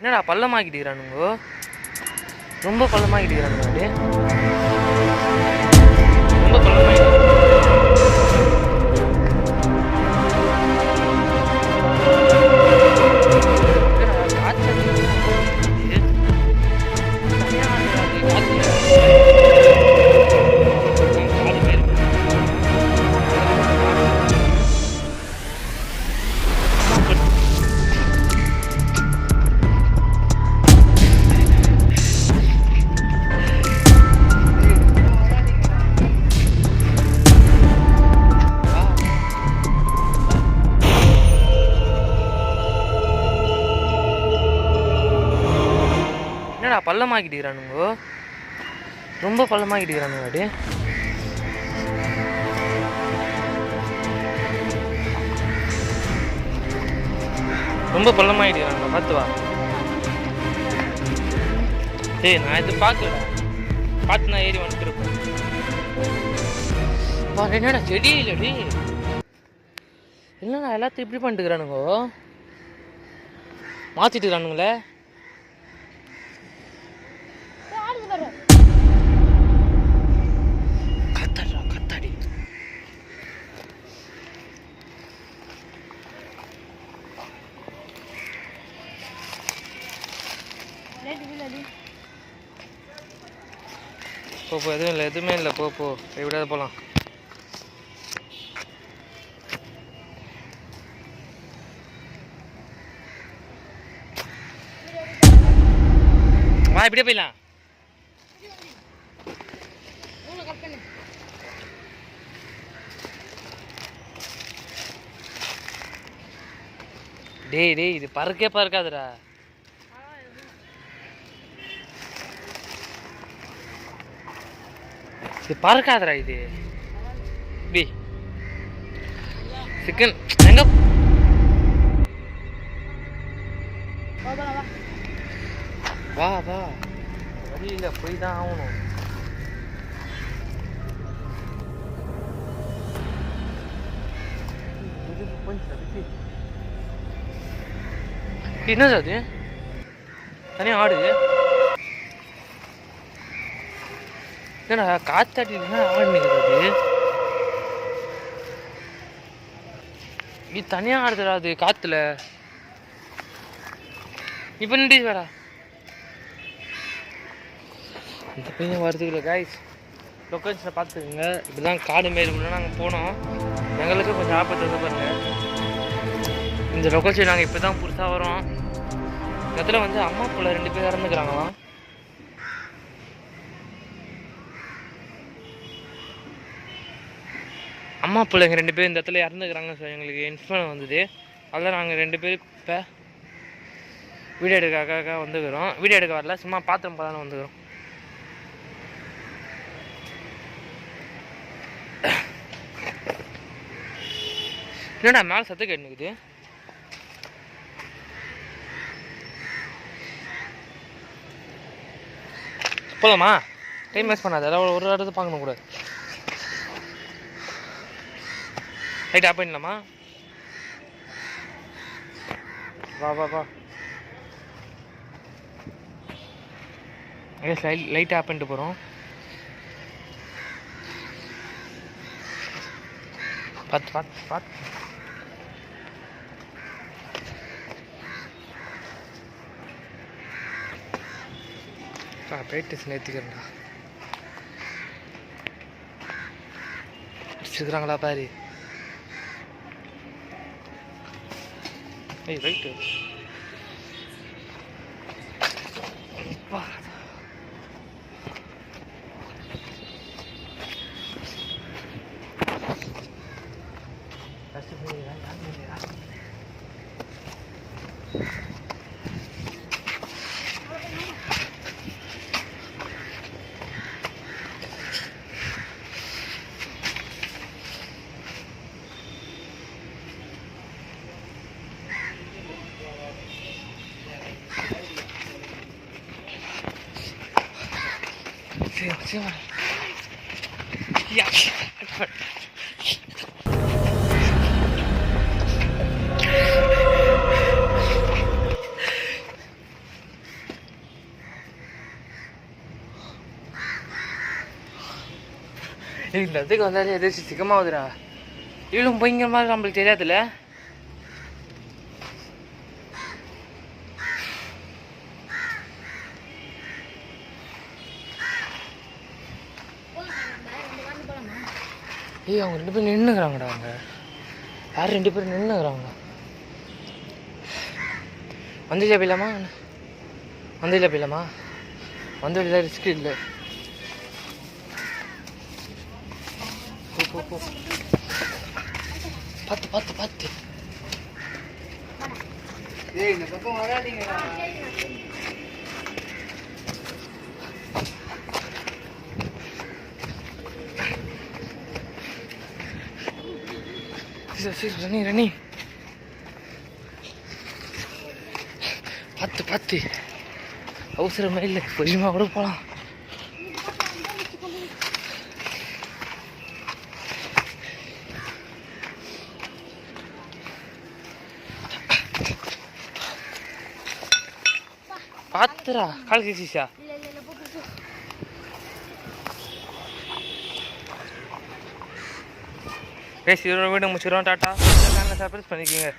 என்னடா பள்ளமாக்கிட்டுக்கிறானுங்கோ, ரொம்ப பள்ளமாக்கிட்டுக்கிறானுங்க. அப்படியே ரொம்ப பள்ளமாக்கிட்டு பள்ளமாக்கிட்டுக்கிறானுங்கோ, ரொம்ப பள்ளமாக்கிட்டுக்கிறானுங்க. அப்படியே ரொம்ப பள்ளமாக்கிட்டுக்கிறானுங்க. பார்த்து வா. டேய் நான் இது பார்க்கல, பார்த்து நான் ஏறி வந்துருப்பேன். என்னடா செடி இல்லடி, இல்லைண்ணா எல்லாத்தையும் இப்படி பண்ணிட்டுக்கிறானுங்கோ, மாற்றிட்டுக்கிறானுங்களே. கத்தாடி போ, எதுவும் இல்லை, எதுவுமே இல்லை. போ எப்படியாவது போகலாம். வா இப்படியே போயிடலாம். டேய் இது பறக்காதுடா. இது பறக்காதுடா. இது டேய் சிக்கன் எங்க வா வழியில போய் தான் ஆகணும். என்னது அது தனியாக ஆடுது? என்னடா காத்தாடி ஆடு நிற்கிறது, நீ தனியாக ஆடுதுடா அது காற்றுல. இப்போ நின்று வரா இந்த பையன் வருதுல. காய்ஸ் லொக்கேஷனை பார்த்துக்குங்க. இப்படிதான் காடு மாரி உள்ள நாங்கள் போனோம். எங்களுக்கு கொஞ்சம் ஆபத்து வந்து பாருங்க. இந்த லொக்கேஷன் நாங்கள் இப்போ தான் புதுசாக வரோம். இந்த இடத்துல வந்து அம்மா பிள்ளை 2 பேர் இறந்துக்கிறாங்களாம். அம்மா பிள்ளைங்க 2 பேர் இந்த இடத்துல இறந்துக்கிறாங்க. ஸோ எங்களுக்கு இன்ஃபர்ம் வந்தது. அதில் நாங்கள் 2 பேர் இப்போ வீடியோ எடுக்க வந்துக்கிறோம். வீடியோ எடுக்க வரல, சும்மா பாத்திரம் பார்த்தாலும் வந்துக்கிறோம். என்னடா மேலே சத்து கேட்டுக்குது. போலாமா? டைம் வேஸ்ட் பண்ணாது. அதாவது ஒரு இடத்துல பார்க்கணும் கூட. லைட் ஆஃப் பண்ணிடலாமா? வா லைட் ஆஃப் பண்ணிட்டு போகிறோம். பார்த்து பிரைட்னஸ் ஏற்றிக்கிறேன்டா. அடிச்சுக்கிறாங்களா பாரு. ஏய் ரைட்டு Siapa? Ya. இந்த இடத்துக்கு வந்தாலே எதாச்சும் சிக்கமாகுதுடா. இவ்வளோ பயங்கரமாக நம்மளுக்கு தெரியாதுல்ல. ஏய் அவங்க 2 பேரும் நின்றுக்கிறாங்கடா. அவங்க யார் 2 பேரும் நின்றுக்கிறாங்க. வந்ததில் போயிடலாமா? வந்ததில் போயிடலாமா? வந்ததில் ரிஸ்க் இல்லை. போ பார்த்து பார்த்து பார்த்து. ஏய் இந்த பக்கம் வராதீங்கடா. சரி ரணி பார்த்து பார்த்து. அவசரமே இல்லை, பொறுமையாக கூட போகலாம். பார்த்துடா கால் கேசிச்சா. பேசி வீடு முடிச்சிடுவோம். டாட்டா. சேனலை சப்ஸ்கிரைப் பண்ணிக்கோங்க.